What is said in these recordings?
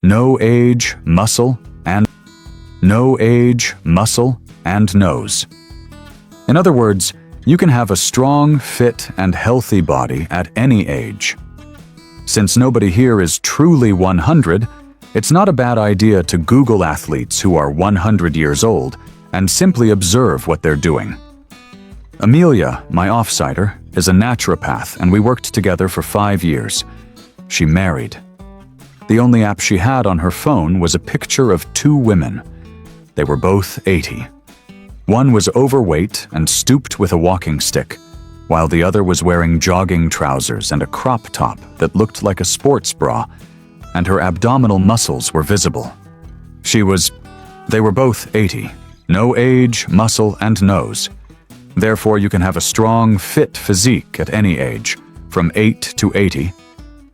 no age, muscle, and no age, muscle, and nose. In other words, you can have a strong, fit, and healthy body at any age. Since nobody here is truly 100, it's not a bad idea to Google athletes who are 100 years old and simply observe what they're doing. Amelia, my offsider, is a naturopath, and we worked together for 5 years. She married. The only app she had on her phone was a picture of 2 women. They were both 80. One was overweight and stooped with a walking stick, while the other was wearing jogging trousers and a crop top that looked like a sports bra, and her abdominal muscles were visible. They were both 80, no age, muscle, and nose. Therefore, you can have a strong, fit physique at any age, from 8 to 80,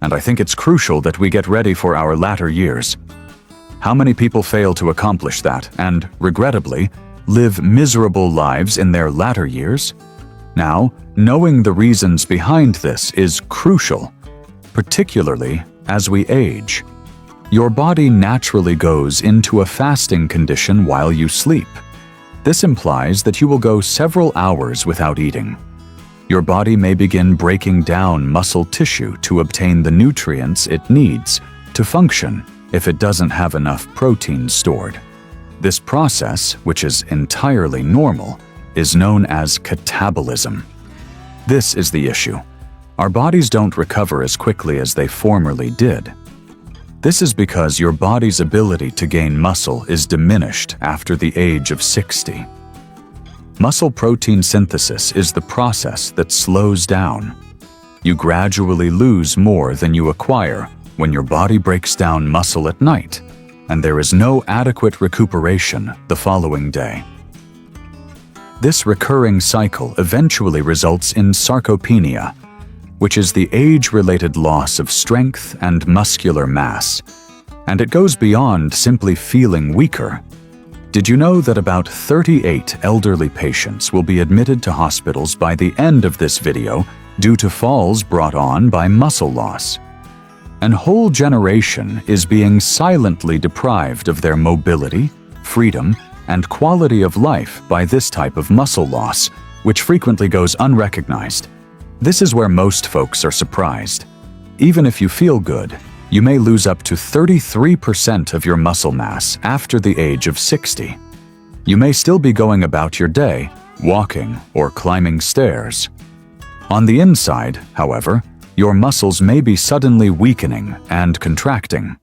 and I think it's crucial that we get ready for our latter years. How many people fail to accomplish that and, regrettably, live miserable lives in their latter years? Now, knowing the reasons behind this is crucial, particularly as we age. Your body naturally goes into a fasting condition while you sleep. This implies that you will go several hours without eating. Your body may begin breaking down muscle tissue to obtain the nutrients it needs to function if it doesn't have enough protein stored. This process, which is entirely normal, is known as catabolism. This is the issue. Our bodies don't recover as quickly as they formerly did. This is because your body's ability to gain muscle is diminished after the age of 60. Muscle protein synthesis is the process that slows down. You gradually lose more than you acquire when your body breaks down muscle at night, and there is no adequate recuperation the following day. This recurring cycle eventually results in sarcopenia, which is the age-related loss of strength and muscular mass, and it goes beyond simply feeling weaker. Did you know that about 38 elderly patients will be admitted to hospitals by the end of this video due to falls brought on by muscle loss? An whole generation is being silently deprived of their mobility, freedom, and quality of life by this type of muscle loss, which frequently goes unrecognized. This is where most folks are surprised. Even if you feel good, you may lose up to 33% of your muscle mass after the age of 60. You may still be going about your day, walking or climbing stairs. On the inside, however, your muscles may be suddenly weakening and contracting.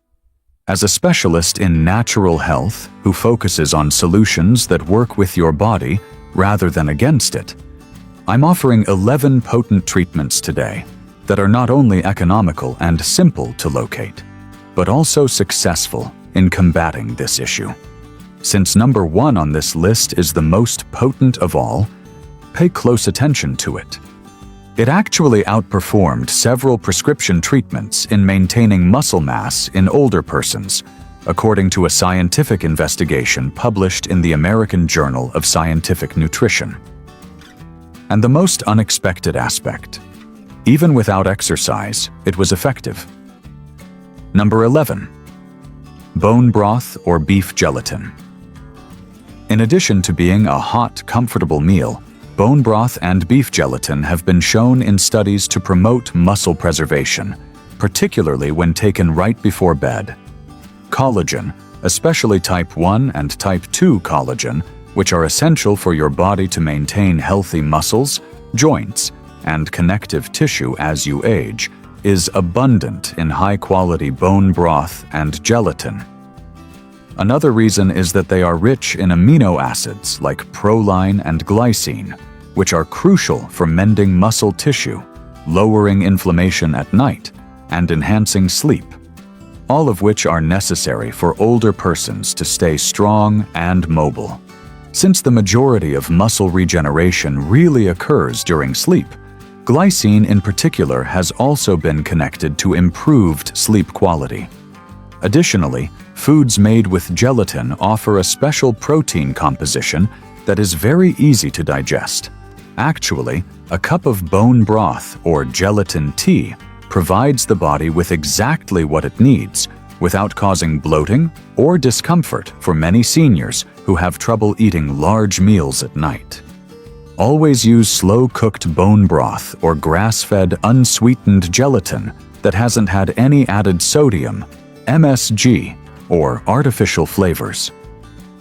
As a specialist in natural health who focuses on solutions that work with your body rather than against it, I'm offering 11 potent treatments today that are not only economical and simple to locate, but also successful in combating this issue. Since number 1 on this list is the most potent of all, pay close attention to it. It actually outperformed several prescription treatments in maintaining muscle mass in older persons, according to a scientific investigation published in the American Journal of Scientific Nutrition. And the most unexpected aspect, even without exercise, it was effective. Number 11. Bone broth or beef gelatin. In addition to being a hot, comfortable meal, bone broth and beef gelatin have been shown in studies to promote muscle preservation, particularly when taken right before bed. Collagen, especially type 1 and type 2 collagen, which are essential for your body to maintain healthy muscles, joints, and connective tissue as you age, is abundant in high-quality bone broth and gelatin. Another reason is that they are rich in amino acids like proline and glycine, which are crucial for mending muscle tissue, lowering inflammation at night, and enhancing sleep, all of which are necessary for older persons to stay strong and mobile. Since the majority of muscle regeneration really occurs during sleep, glycine in particular has also been connected to improved sleep quality. Additionally, foods made with gelatin offer a special protein composition that is very easy to digest. Actually, a cup of bone broth or gelatin tea provides the body with exactly what it needs without causing bloating or discomfort for many seniors who have trouble eating large meals at night. Always use slow-cooked bone broth or grass-fed unsweetened gelatin that hasn't had any added sodium, MSG, or artificial flavors.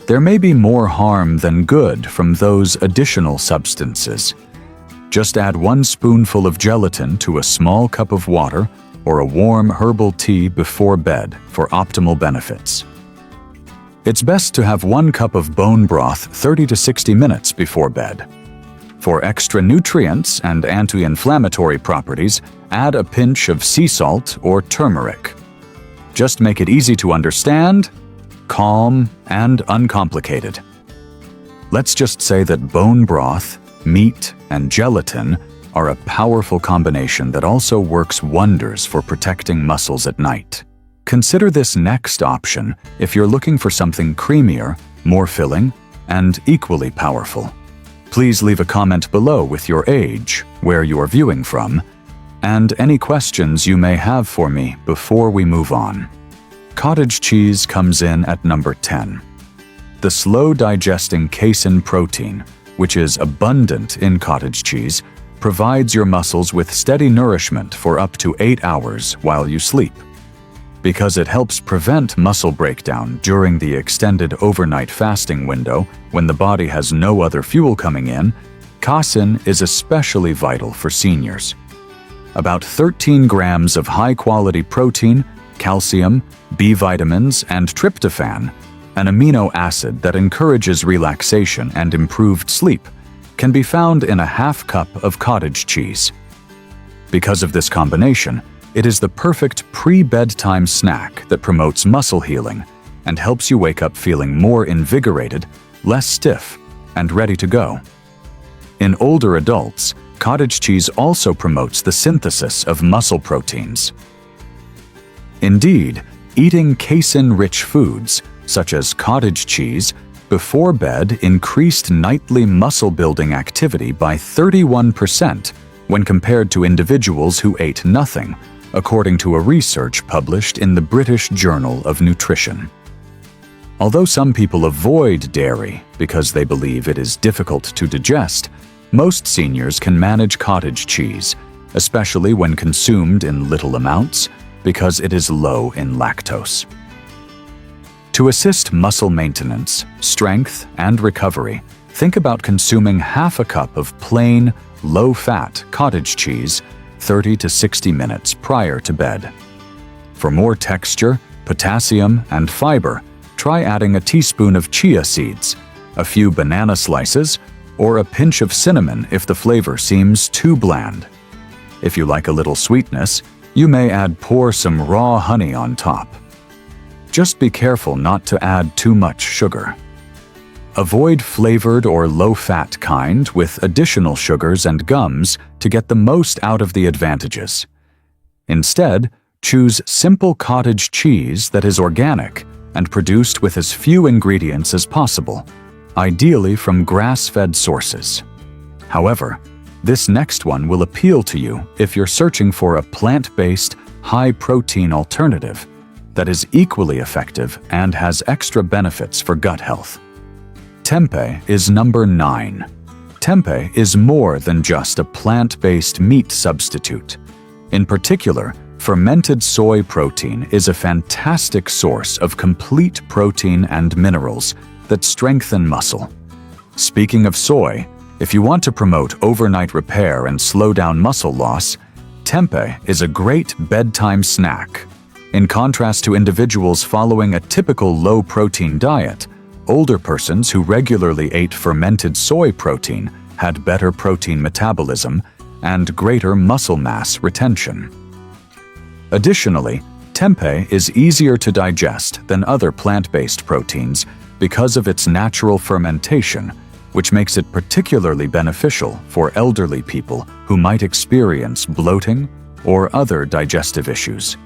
There may be more harm than good from those additional substances. Just add 1 spoonful of gelatin to a small cup of water or a warm herbal tea before bed for optimal benefits. It's best to have 1 cup of bone broth 30 to 60 minutes before bed. For extra nutrients and anti-inflammatory properties, add a pinch of sea salt or turmeric. Just make it easy to understand, calm, and uncomplicated. Let's just say that bone broth, meat, and gelatin are a powerful combination that also works wonders for protecting muscles at night. Consider this next option if you're looking for something creamier, more filling, and equally powerful. Please leave a comment below with your age, where you are viewing from, and any questions you may have for me before we move on. Cottage cheese comes in at number 10. The slow-digesting casein protein, which is abundant in cottage cheese, provides your muscles with steady nourishment for up to 8 hours while you sleep. Because it helps prevent muscle breakdown during the extended overnight fasting window when the body has no other fuel coming in, casein is especially vital for seniors. About 13 grams of high-quality protein, calcium, B vitamins, and tryptophan, an amino acid that encourages relaxation and improved sleep, can be found in a half cup of cottage cheese. Because of this combination, it is the perfect pre-bedtime snack that promotes muscle healing and helps you wake up feeling more invigorated, less stiff, and ready to go. In older adults, cottage cheese also promotes the synthesis of muscle proteins. Indeed, eating casein-rich foods, such as cottage cheese, before bed increased nightly muscle-building activity by 31% when compared to individuals who ate nothing, according to a research published in the British Journal of Nutrition. Although some people avoid dairy because they believe it is difficult to digest, most seniors can manage cottage cheese, especially when consumed in little amounts, because it is low in lactose. To assist muscle maintenance, strength, and recovery, think about consuming half a cup of plain, low-fat cottage cheese 30 to 60 minutes prior to bed. For more texture, potassium, and fiber, try adding a teaspoon of chia seeds, a few banana slices, or a pinch of cinnamon if the flavor seems too bland. If you like a little sweetness, you may pour some raw honey on top. Just be careful not to add too much sugar. Avoid flavored or low-fat kind with additional sugars and gums to get the most out of the advantages. Instead, choose simple cottage cheese that is organic and produced with as few ingredients as possible, ideally from grass-fed sources. However, this next one will appeal to you if you're searching for a plant-based, high-protein alternative that is equally effective and has extra benefits for gut health. Tempeh is number 9. Tempeh is more than just a plant-based meat substitute. In particular, fermented soy protein is a fantastic source of complete protein and minerals that strengthen muscle. Speaking of soy, if you want to promote overnight repair and slow down muscle loss, tempeh is a great bedtime snack. In contrast to individuals following a typical low-protein diet, older persons who regularly ate fermented soy protein had better protein metabolism and greater muscle mass retention. Additionally, tempeh is easier to digest than other plant-based proteins because of its natural fermentation, which makes it particularly beneficial for elderly people who might experience bloating or other digestive issues.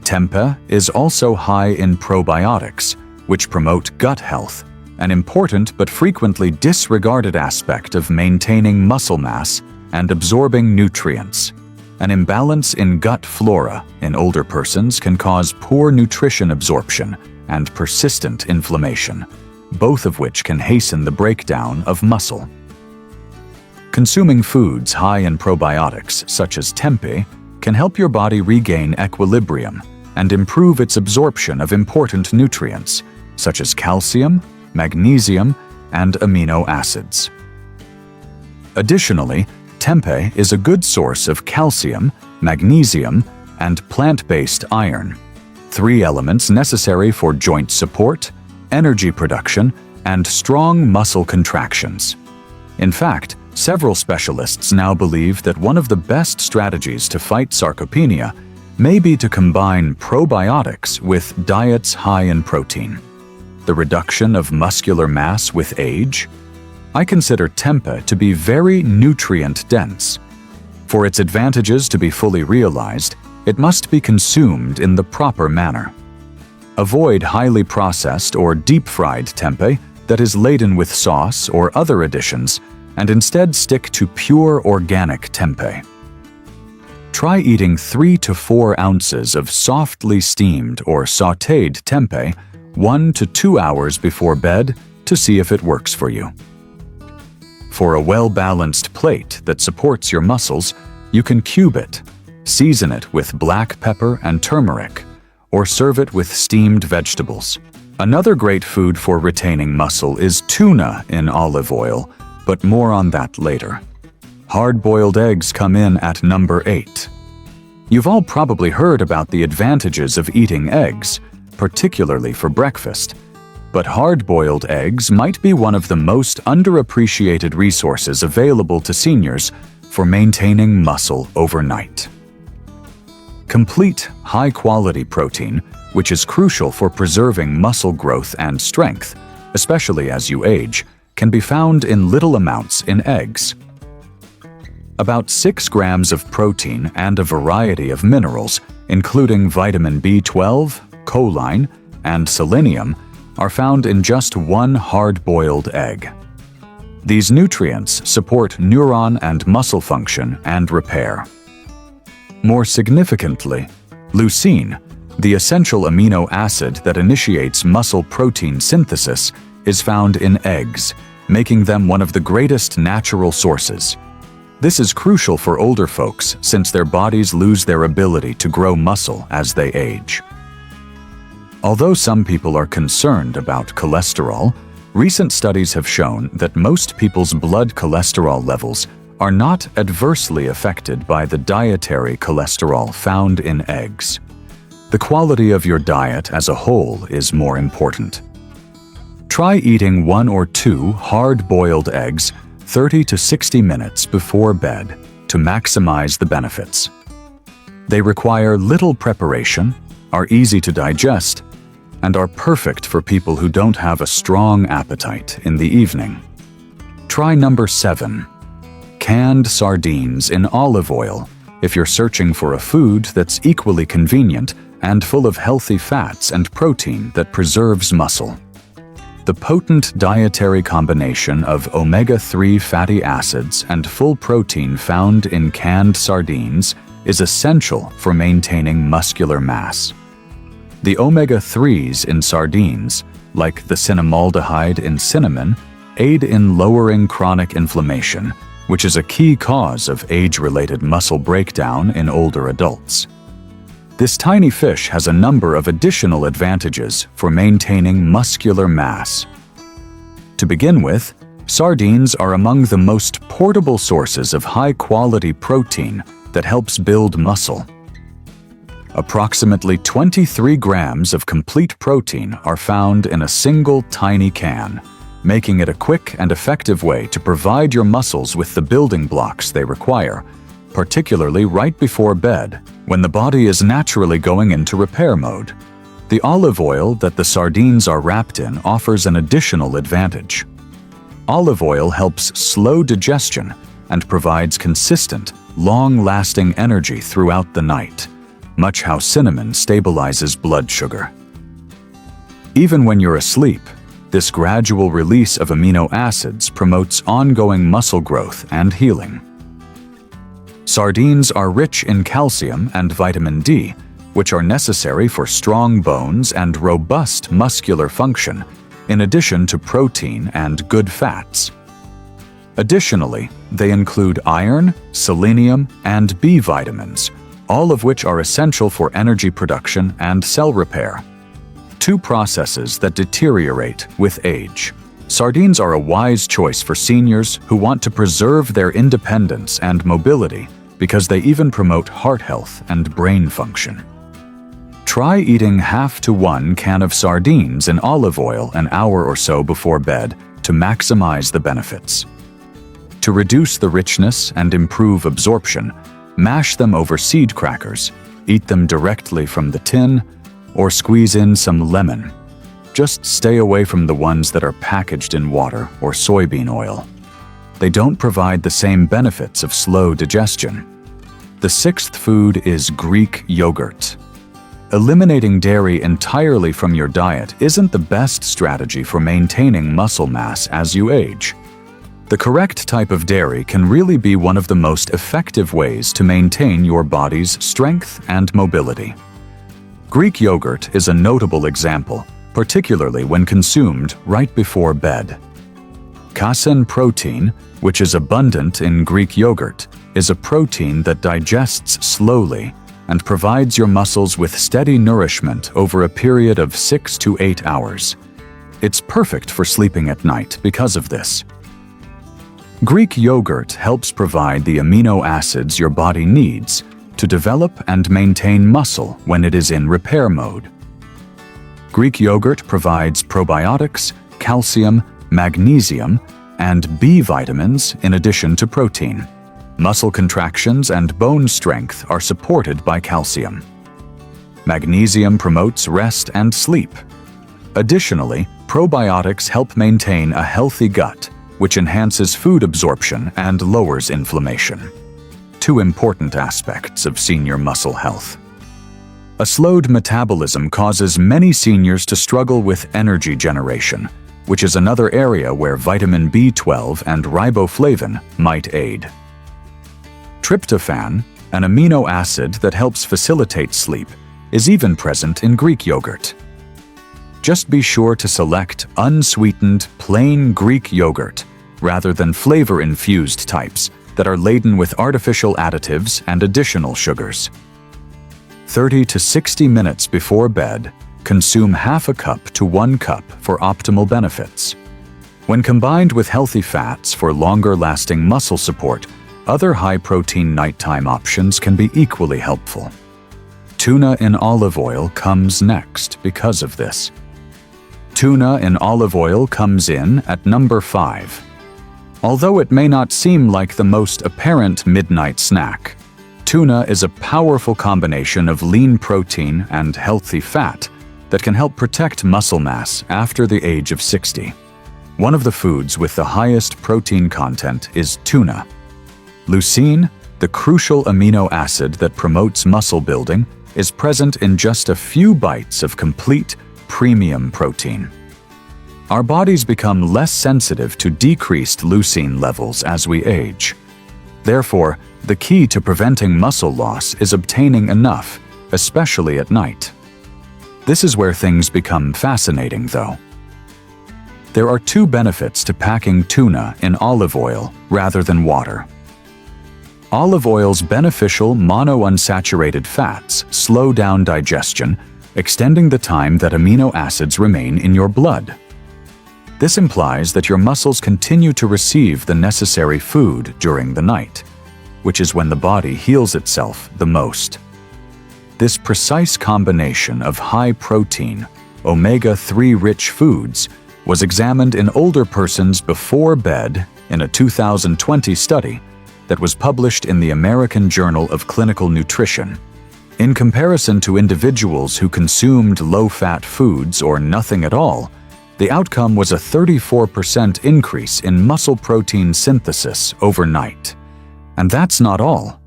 Tempeh is also high in probiotics, which promote gut health, an important but frequently disregarded aspect of maintaining muscle mass and absorbing nutrients. An imbalance in gut flora in older persons can cause poor nutrition absorption and persistent inflammation, both of which can hasten the breakdown of muscle. Consuming foods high in probiotics, such as tempeh, can help your body regain equilibrium and improve its absorption of important nutrients, such as calcium, magnesium, and amino acids. Additionally, tempeh is a good source of calcium, magnesium, and plant-based iron, 3 elements necessary for joint support, energy production, and strong muscle contractions. In fact, several specialists now believe that one of the best strategies to fight sarcopenia may be to combine probiotics with diets high in protein. The reduction of muscular mass with age? I consider tempeh to be very nutrient-dense. For its advantages to be fully realized, it must be consumed in the proper manner. Avoid highly processed or deep-fried tempeh that is laden with sauce or other additions, and instead stick to pure organic tempeh. Try eating 3 to 4 ounces of softly steamed or sautéed tempeh 1 to 2 hours before bed to see if it works for you. For a well-balanced plate that supports your muscles, you can cube it, season it with black pepper and turmeric, or serve it with steamed vegetables. Another great food for retaining muscle is tuna in olive oil, but more on that later. Hard-boiled eggs come in at number 8. You've all probably heard about the advantages of eating eggs, particularly for breakfast. But hard-boiled eggs might be one of the most underappreciated resources available to seniors for maintaining muscle overnight. Complete, high-quality protein, which is crucial for preserving muscle growth and strength, especially as you age, can be found in little amounts in eggs. About 6 grams of protein and a variety of minerals, including vitamin B12, choline, and selenium, are found in just 1 hard-boiled egg. These nutrients support neuron and muscle function and repair. More significantly, leucine, the essential amino acid that initiates muscle protein synthesis, is found in eggs, making them one of the greatest natural sources. This is crucial for older folks since their bodies lose their ability to grow muscle as they age. Although some people are concerned about cholesterol, recent studies have shown that most people's blood cholesterol levels are not adversely affected by the dietary cholesterol found in eggs. The quality of your diet as a whole is more important. Try eating 1 or 2 hard-boiled eggs 30 to 60 minutes before bed to maximize the benefits. They require little preparation, are easy to digest, and are perfect for people who don't have a strong appetite in the evening. Try number 7. Canned sardines in olive oil if you're searching for a food that's equally convenient and full of healthy fats and protein that preserves muscle. The potent dietary combination of omega-3 fatty acids and full protein found in canned sardines is essential for maintaining muscular mass. The omega-3s in sardines, like the cinnamaldehyde in cinnamon, aid in lowering chronic inflammation, which is a key cause of age-related muscle breakdown in older adults. This tiny fish has a number of additional advantages for maintaining muscular mass. To begin with, sardines are among the most portable sources of high-quality protein that helps build muscle. Approximately 23 grams of complete protein are found in a single tiny can, making it a quick and effective way to provide your muscles with the building blocks they require, particularly right before bed, when the body is naturally going into repair mode. The olive oil that the sardines are wrapped in offers an additional advantage. Olive oil helps slow digestion and provides consistent, long-lasting energy throughout the night, much how cinnamon stabilizes blood sugar. Even when you're asleep, this gradual release of amino acids promotes ongoing muscle growth and healing. Sardines are rich in calcium and vitamin D, which are necessary for strong bones and robust muscular function, in addition to protein and good fats. Additionally, they include iron, selenium, and B vitamins, all of which are essential for energy production and cell repair. Two processes that deteriorate with age. Sardines are a wise choice for seniors who want to preserve their independence and mobility because they even promote heart health and brain function. Try eating 1/2 to 1 can of sardines in olive oil an hour or so before bed to maximize the benefits. To reduce the richness and improve absorption, mash them over seed crackers, eat them directly from the tin, or squeeze in some lemon. Just stay away from the ones that are packaged in water or soybean oil. They don't provide the same benefits of slow digestion. The sixth food is Greek yogurt. Eliminating dairy entirely from your diet isn't the best strategy for maintaining muscle mass as you age. The correct type of dairy can really be one of the most effective ways to maintain your body's strength and mobility. Greek yogurt is a notable example, particularly when consumed right before bed. Casein protein, which is abundant in Greek yogurt, is a protein that digests slowly and provides your muscles with steady nourishment over a period of 6 to 8 hours. It's perfect for sleeping at night because of this. Greek yogurt helps provide the amino acids your body needs to develop and maintain muscle when it is in repair mode. Greek yogurt provides probiotics, calcium, magnesium, and B vitamins in addition to protein. Muscle contractions and bone strength are supported by calcium. Magnesium promotes rest and sleep. Additionally, probiotics help maintain a healthy gut, which enhances food absorption and lowers inflammation. Two important aspects of senior muscle health. A slowed metabolism causes many seniors to struggle with energy generation, which is another area where vitamin B12 and riboflavin might aid. Tryptophan, an amino acid that helps facilitate sleep, is even present in Greek yogurt. Just be sure to select unsweetened, plain Greek yogurt rather than flavor-infused types that are laden with artificial additives and additional sugars. 30 to 60 minutes before bed, consume 1/2 cup to 1 cup for optimal benefits. When combined with healthy fats for longer-lasting muscle support, other high-protein nighttime options can be equally helpful. Tuna in olive oil comes next because of this. Tuna in olive oil comes in at number 5. Although it may not seem like the most apparent midnight snack, tuna is a powerful combination of lean protein and healthy fat that can help protect muscle mass after the age of 60. One of the foods with the highest protein content is tuna. Leucine, the crucial amino acid that promotes muscle building, is present in just a few bites of complete, premium protein. Our bodies become less sensitive to decreased leucine levels as we age. Therefore, the key to preventing muscle loss is obtaining enough, especially at night. This is where things become fascinating, though. There are two benefits to packing tuna in olive oil rather than water. Olive oil's beneficial monounsaturated fats slow down digestion, extending the time that amino acids remain in your blood. This implies that your muscles continue to receive the necessary food during the night, which is when the body heals itself the most. This precise combination of high-protein, omega-3 rich foods was examined in older persons before bed in a 2020 study that was published in the American Journal of Clinical Nutrition. In comparison to individuals who consumed low-fat foods or nothing at all, the outcome was a 34% increase in muscle protein synthesis overnight. And that's not all.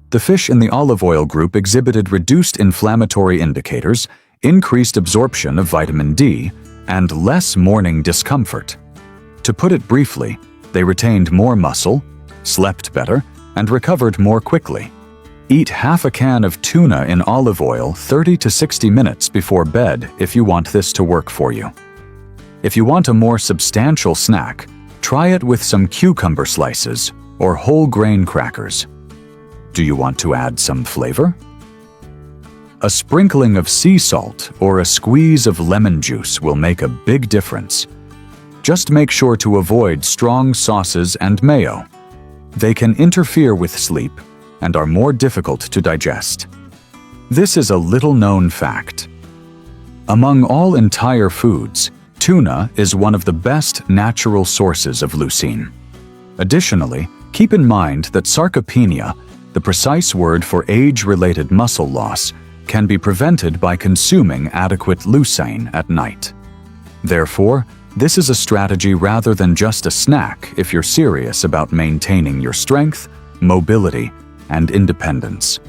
The fish in the olive oil group exhibited reduced inflammatory indicators, increased absorption of vitamin D, and less morning discomfort. To put it briefly, they retained more muscle, slept better, and recovered more quickly. Eat half a can of tuna in olive oil 30 to 60 minutes before bed if you want this to work for you. If you want a more substantial snack, try it with some cucumber slices or whole grain crackers. Do you want to add some flavor? A sprinkling of sea salt or a squeeze of lemon juice will make a big difference. Just make sure to avoid strong sauces and mayo. They can interfere with sleep and are more difficult to digest. This is a little-known fact. Among all entire foods, tuna is one of the best natural sources of leucine. Additionally, keep in mind that sarcopenia, the precise word for age-related muscle loss, can be prevented by consuming adequate leucine at night. Therefore, this is a strategy rather than just a snack if you're serious about maintaining your strength, mobility, and independence.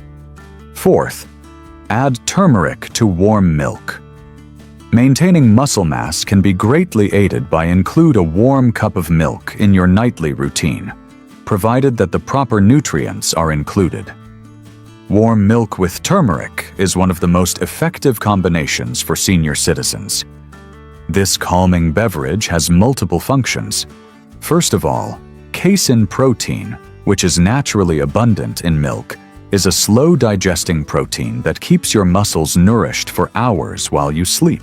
Fourth, add turmeric to warm milk. Maintaining muscle mass can be greatly aided by include a warm cup of milk in your nightly routine, provided that the proper nutrients are included. Warm milk with turmeric is one of the most effective combinations for senior citizens. This calming beverage has multiple functions. First of all, casein protein, which is naturally abundant in milk, is a slow-digesting protein that keeps your muscles nourished for hours while you sleep.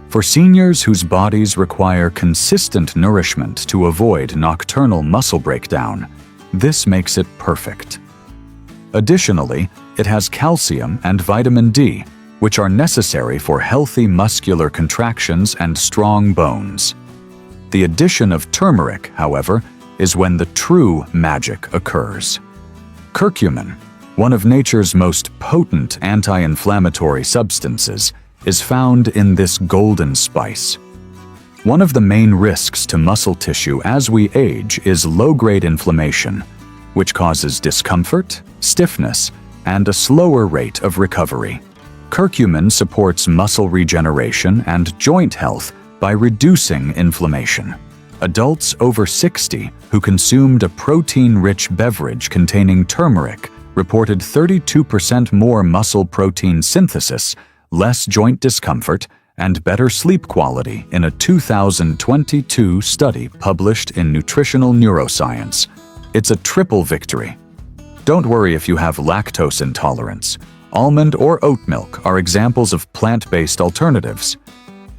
For seniors whose bodies require consistent nourishment to avoid nocturnal muscle breakdown, this makes it perfect. Additionally, it has calcium and vitamin D, which are necessary for healthy muscular contractions and strong bones. The addition of turmeric, however, is when the true magic occurs. Curcumin, one of nature's most potent anti-inflammatory substances, is found in this golden spice. One of the main risks to muscle tissue as we age is low-grade inflammation, which causes discomfort, stiffness, and a slower rate of recovery. Curcumin supports muscle regeneration and joint health by reducing inflammation. Adults over 60 who consumed a protein-rich beverage containing turmeric reported 32% more muscle protein synthesis, less joint discomfort, and better sleep quality in a 2022 study published in Nutritional Neuroscience. It's a triple victory. Don't worry if you have lactose intolerance. Almond or oat milk are examples of plant-based alternatives.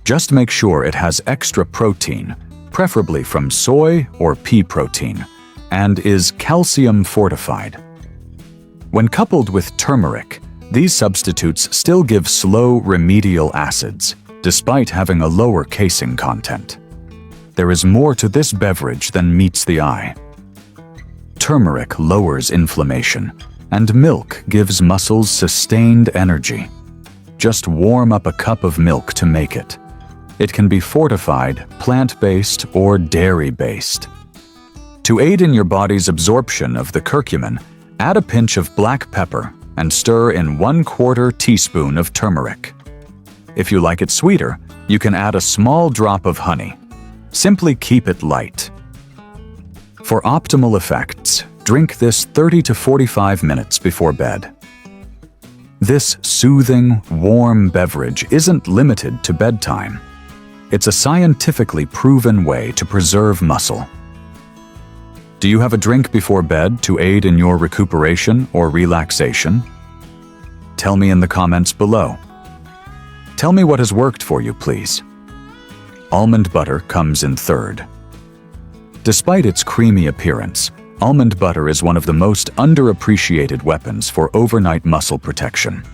Just make sure it has extra protein, preferably from soy or pea protein, and is calcium fortified. When coupled with turmeric, these substitutes still give slow remedial acids, despite having a lower casein content. There is more to this beverage than meets the eye. Turmeric lowers inflammation, and milk gives muscles sustained energy. Just warm up a cup of milk to make it. It can be fortified, plant-based, or dairy-based. To aid in your body's absorption of the curcumin, add a pinch of black pepper and stir in 1/4 teaspoon of turmeric. If you like it sweeter, you can add a small drop of honey. Simply keep it light. For optimal effects, drink this 30 to 45 minutes before bed. This soothing, warm beverage isn't limited to bedtime. It's a scientifically proven way to preserve muscle. Do you have a drink before bed to aid in your recuperation or relaxation? Tell me in the comments below. Tell me what has worked for you, please. Almond butter comes in third. Despite its creamy appearance, almond butter is one of the most underappreciated weapons for overnight muscle protection.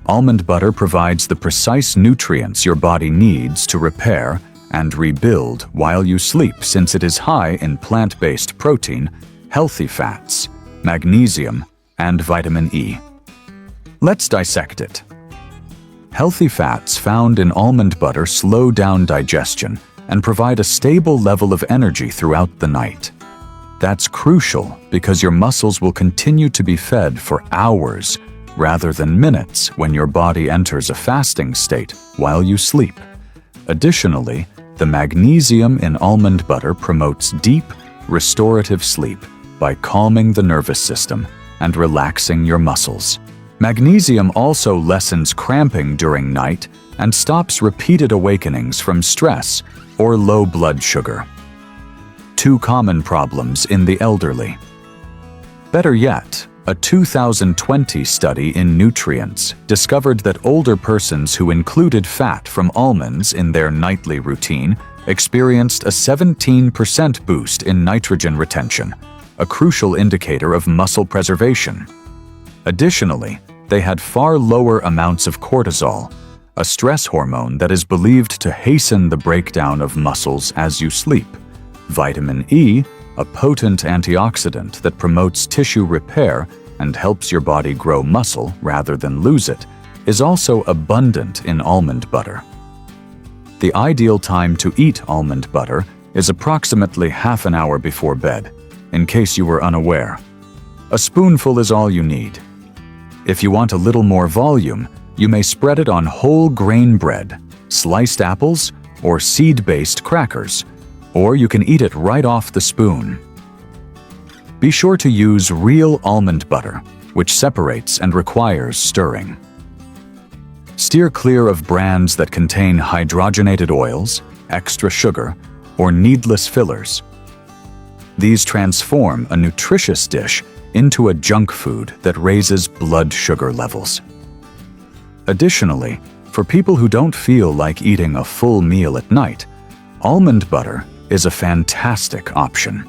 Almond butter provides the precise nutrients your body needs to repair and rebuild while you sleep, since it is high in plant-based protein, healthy fats, magnesium, and vitamin E. Let's dissect it. Healthy fats found in almond butter slow down digestion and provide a stable level of energy throughout the night. That's crucial because your muscles will continue to be fed for hours rather than minutes when your body enters a fasting state while you sleep. Additionally, the magnesium in almond butter promotes deep, restorative sleep by calming the nervous system and relaxing your muscles. Magnesium also lessens cramping during night and stops repeated awakenings from stress or low blood sugar. 2 common problems in the elderly. Better yet, a 2020 study in Nutrients discovered that older persons who included fat from almonds in their nightly routine experienced a 17% boost in nitrogen retention, a crucial indicator of muscle preservation. Additionally, they had far lower amounts of cortisol, a stress hormone that is believed to hasten the breakdown of muscles as you sleep. Vitamin E, a potent antioxidant that promotes tissue repair and helps your body grow muscle rather than lose it, is also abundant in almond butter. The ideal time to eat almond butter is approximately half an hour before bed, in case you were unaware. A spoonful is all you need. If you want a little more volume, you may spread it on whole grain bread, sliced apples, or seed-based crackers, or you can eat it right off the spoon. Be sure to use real almond butter, which separates and requires stirring. Steer clear of brands that contain hydrogenated oils, extra sugar, or needless fillers. These transform a nutritious dish into a junk food that raises blood sugar levels. Additionally, for people who don't feel like eating a full meal at night, almond butter is a fantastic option.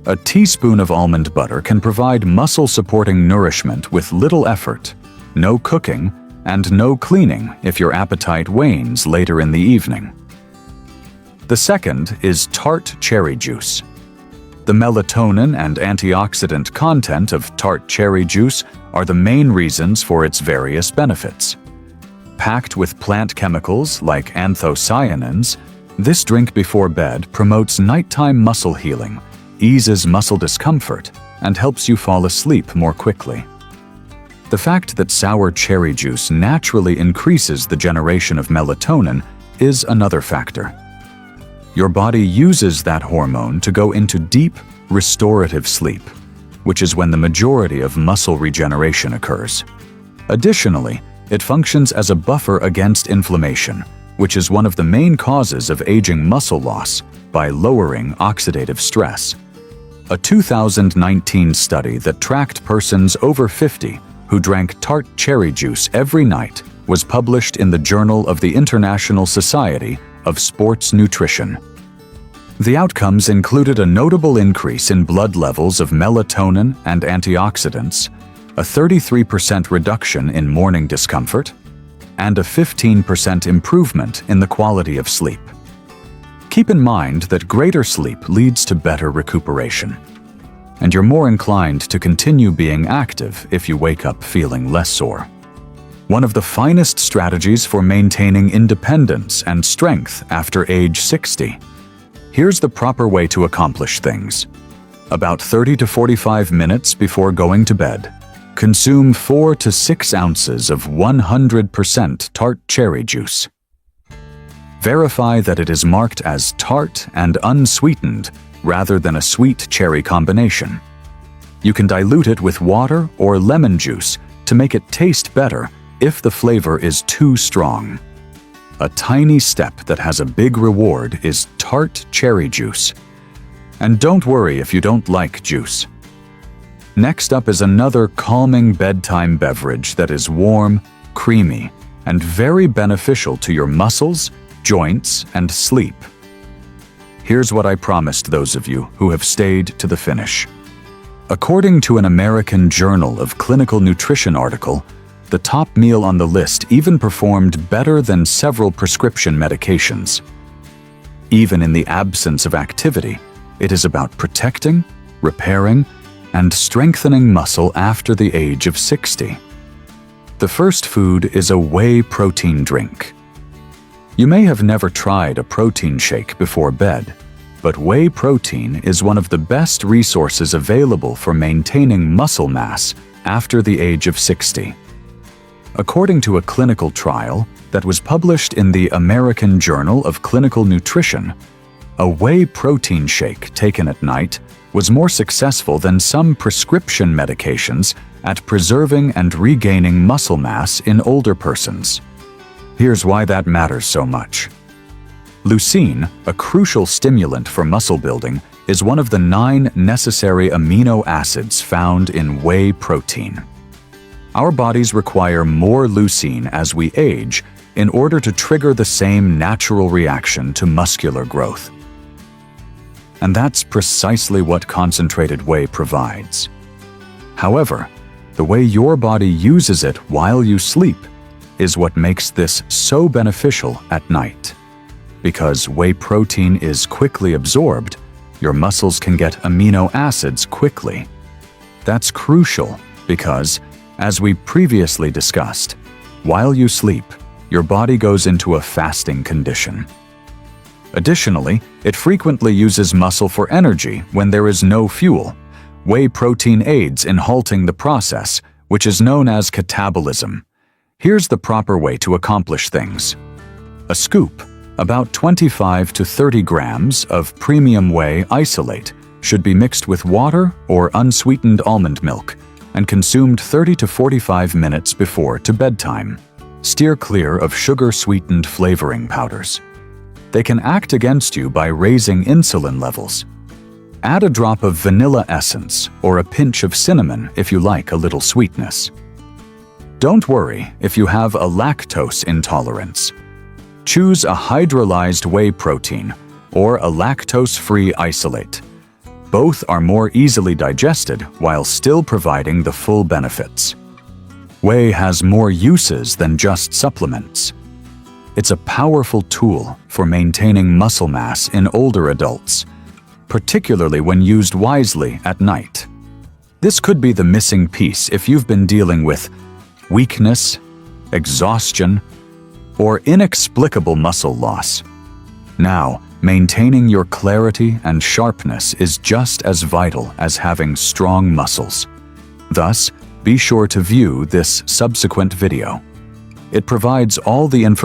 A teaspoon of almond butter can provide muscle-supporting nourishment with little effort, no cooking, and no cleaning if your appetite wanes later in the evening. The second is tart cherry juice. The melatonin and antioxidant content of tart cherry juice are the main reasons for its various benefits. Packed with plant chemicals like anthocyanins, this drink before bed promotes nighttime muscle healing, eases muscle discomfort, and helps you fall asleep more quickly. The fact that sour cherry juice naturally increases the generation of melatonin is another factor. Your body uses that hormone to go into deep, restorative sleep, which is when the majority of muscle regeneration occurs. Additionally, it functions as a buffer against inflammation, which is one of the main causes of aging muscle loss, by lowering oxidative stress. A 2019 study that tracked persons over 50 who drank tart cherry juice every night was published in the Journal of the International Society of Sports Nutrition. The outcomes included a notable increase in blood levels of melatonin and antioxidants, a 33% reduction in morning discomfort, and a 15% improvement in the quality of sleep. Keep in mind that greater sleep leads to better recuperation, and you're more inclined to continue being active if you wake up feeling less sore. One of the finest strategies for maintaining independence and strength after age 60. Here's the proper way to accomplish things. About 30 to 45 minutes before going to bed, consume 4 to 6 ounces of 100% tart cherry juice. Verify that it is marked as tart and unsweetened rather than a sweet cherry combination. You can dilute it with water or lemon juice to make it taste better if the flavor is too strong. A tiny step that has a big reward is tart cherry juice. And don't worry if you don't like juice. Next up is another calming bedtime beverage that is warm, creamy, and very beneficial to your muscles, joints, and sleep. Here's what I promised those of you who have stayed to the finish. According to an American Journal of Clinical Nutrition article, the top meal on the list even performed better than several prescription medications. Even in the absence of activity, it is about protecting, repairing, and strengthening muscle after the age of 60. The first food is a whey protein drink. You may have never tried a protein shake before bed, but whey protein is one of the best resources available for maintaining muscle mass after the age of 60. According to a clinical trial that was published in the American Journal of Clinical Nutrition, A whey protein shake taken at night was more successful than some prescription medications at preserving and regaining muscle mass in older persons. Here's why that matters so much. Leucine, a crucial stimulant for muscle building, is one of the 9 necessary amino acids found in whey protein. Our bodies require more leucine as we age in order to trigger the same natural reaction to muscular growth. And that's precisely what concentrated whey provides. However, the way your body uses it while you sleep is what makes this so beneficial at night. Because whey protein is quickly absorbed, your muscles can get amino acids quickly. That's crucial because, as we previously discussed, while you sleep, your body goes into a fasting condition. Additionally, it frequently uses muscle for energy when there is no fuel. Whey protein aids in halting the process, which is known as catabolism. Here's the proper way to accomplish things. A scoop, about 25 to 30 grams of premium whey isolate, should be mixed with water or unsweetened almond milk and consumed 30 to 45 minutes before to bedtime. Steer clear of sugar-sweetened flavoring powders. They can act against you by raising insulin levels. Add a drop of vanilla essence or a pinch of cinnamon if you like a little sweetness. Don't worry if you have a lactose intolerance. Choose a hydrolyzed whey protein or a lactose-free isolate. Both are more easily digested while still providing the full benefits. Whey has more uses than just supplements. It's a powerful tool for maintaining muscle mass in older adults, particularly when used wisely at night. This could be the missing piece if you've been dealing with weakness, exhaustion, or inexplicable muscle loss. Now, maintaining your clarity and sharpness is just as vital as having strong muscles. Thus, be sure to view this subsequent video. It provides all the information